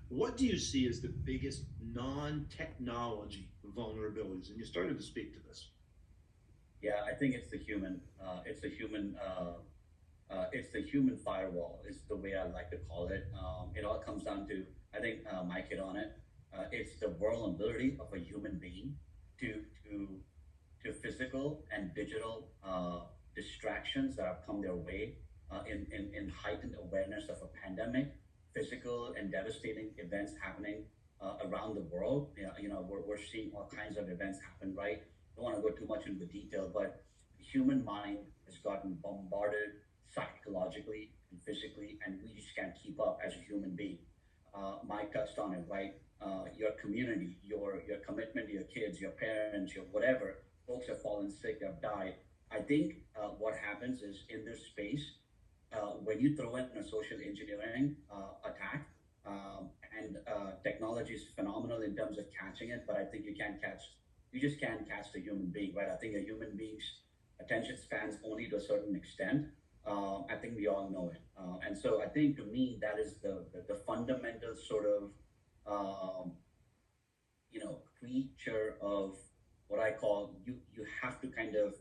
What do you see as the biggest non-technology vulnerabilities? And you started to speak to this. Yeah, I think it's the human. It's the human firewall. Is the way I like to call it. It all comes down to, I think Mike hit on it. It's the vulnerability of a human being to to to physical and digital distractions that have come their way in heightened awareness of a pandemic, physical and devastating events happening around the world. We're seeing all kinds of events happen, right? Don't want to go too much into the detail, but the human mind has gotten bombarded psychologically and physically, and we just can't keep up as a human being. Mike touched on it, right? Your community, your commitment to your kids, your parents, your whatever, folks have fallen sick, have died. I think what happens is in this space, when you throw in a social engineering attack, and technology is phenomenal in terms of catching it, but I think you just can't catch the human being, right? I think a human being's attention spans only to a certain extent. I think we all know it. And so I think to me, that is the fundamental sort of, um, creature of what I call you have to kind of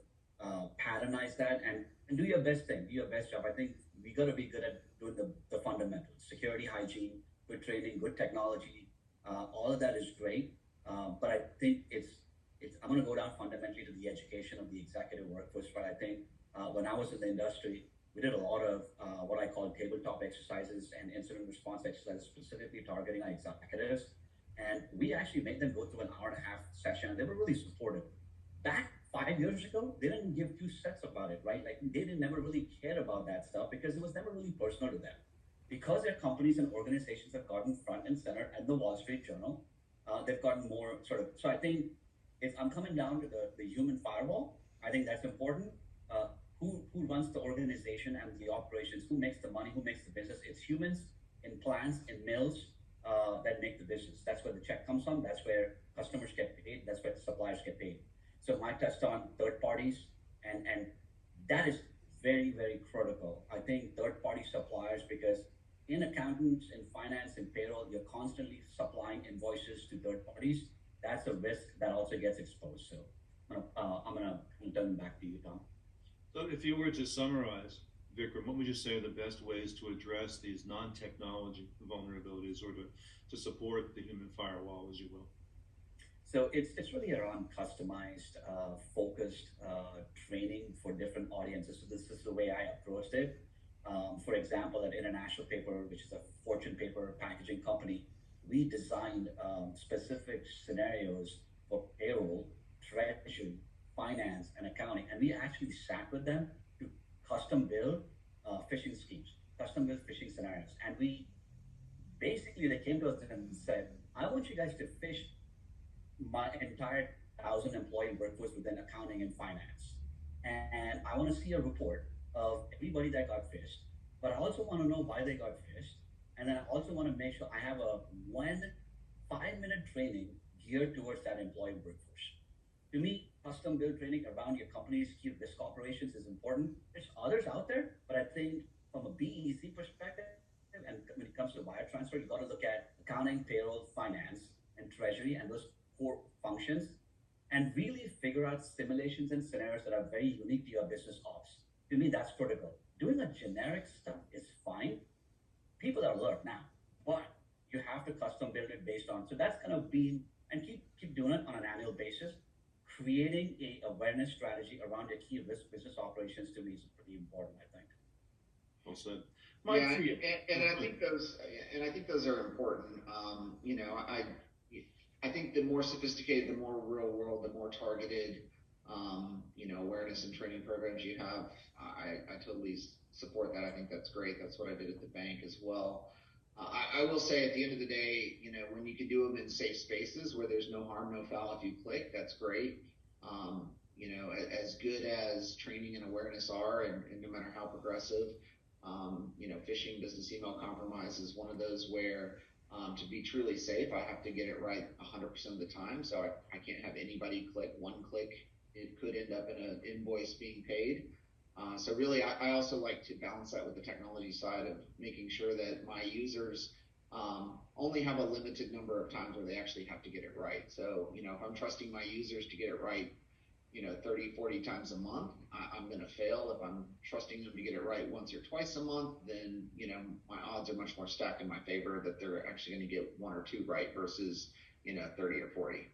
patternize that and do your best thing, do your best job. I think we got to be good at doing the fundamentals, security, hygiene, good training, good technology. All of that is great, but I think it's I'm going to go down fundamentally to the education of the executive workforce. But I think when I was in the industry, we did a lot of what I call tabletop exercises and incident response exercises, specifically targeting our executives. And we actually made them go through an hour and a half session, and they were really supportive. Back 5 years ago, they didn't give two cents about it, right? Like they didn't never really care about that stuff because it was never really personal to them. Because their companies and organizations have gotten front and center at the Wall Street Journal, they've gotten more sort of. So I think if I'm coming down to the human firewall, I think that's important. Who runs the organization and the operations? Who makes the money? Who makes the business? It's humans in plants, in mills, that make the business. That's where the check comes from. That's where customers get paid. That's where the suppliers get paid. So Mike touched on third parties, and that is very, very critical. I think third party suppliers, because in accountants, in finance, in payroll, you're constantly supplying invoices to third parties. That's a risk that also gets exposed. So I'm gonna turn back to you, Tom. So if you were to summarize, Vikram, what would you say are the best ways to address these non-technology vulnerabilities or to support the human firewall, as you will? So it's really around customized, focused training for different audiences. So this is the way I approached it. For example, at International Paper, which is a Fortune paper packaging company, we designed specific scenarios for payroll, treasury, finance, and accounting, and we actually sat with them to custom build phishing schemes, custom build phishing scenarios, and we basically they came to us and said, "I want you guys to fish my entire 1,000 employee workforce within accounting and finance. And I want to see a report of everybody that got fished, but I also want to know why they got fished. And then I also want to make sure I have a 1 5 minute training geared towards that employee workforce. To me, custom build training around your company's key risk operations is important. There's others out there, but I think from a BEC perspective, and when it comes to wire transfer, you got to look at accounting, payroll, finance, and treasury, and those core functions, and really figure out simulations and scenarios that are very unique to your business ops. To me, that's critical. Doing a generic stuff is fine. People are alert now, but you have to custom build it based on. So that's going to be, and keep doing it on an annual basis. Creating a awareness strategy around your key risk business operations to me is pretty important, I think. Well said. Mike, Yeah, for you. and I think those are important. I think the more sophisticated, the more real world, the more targeted, awareness and training programs you have. I totally support that. I think that's great. That's what I did at the bank as well. I will say at the end of the day, when you can do them in safe spaces where there's no harm, no foul if you click, that's great. As good as training and awareness are, and no matter how progressive, phishing, business email compromise is one of those where to be truly safe, I have to get it right 100% of the time. So I can't have anybody click one click. It could end up in an invoice being paid. So really, I also like to balance that with the technology side of making sure that my users only have a limited number of times where they actually have to get it right. So, you know, if I'm trusting my users to get it right, you know, 30, 40 times a month, I'm going to fail. If I'm trusting them to get it right once or twice a month, then, you know, my odds are much more stacked in my favor that they're actually going to get one or two right versus, you know, 30 or 40.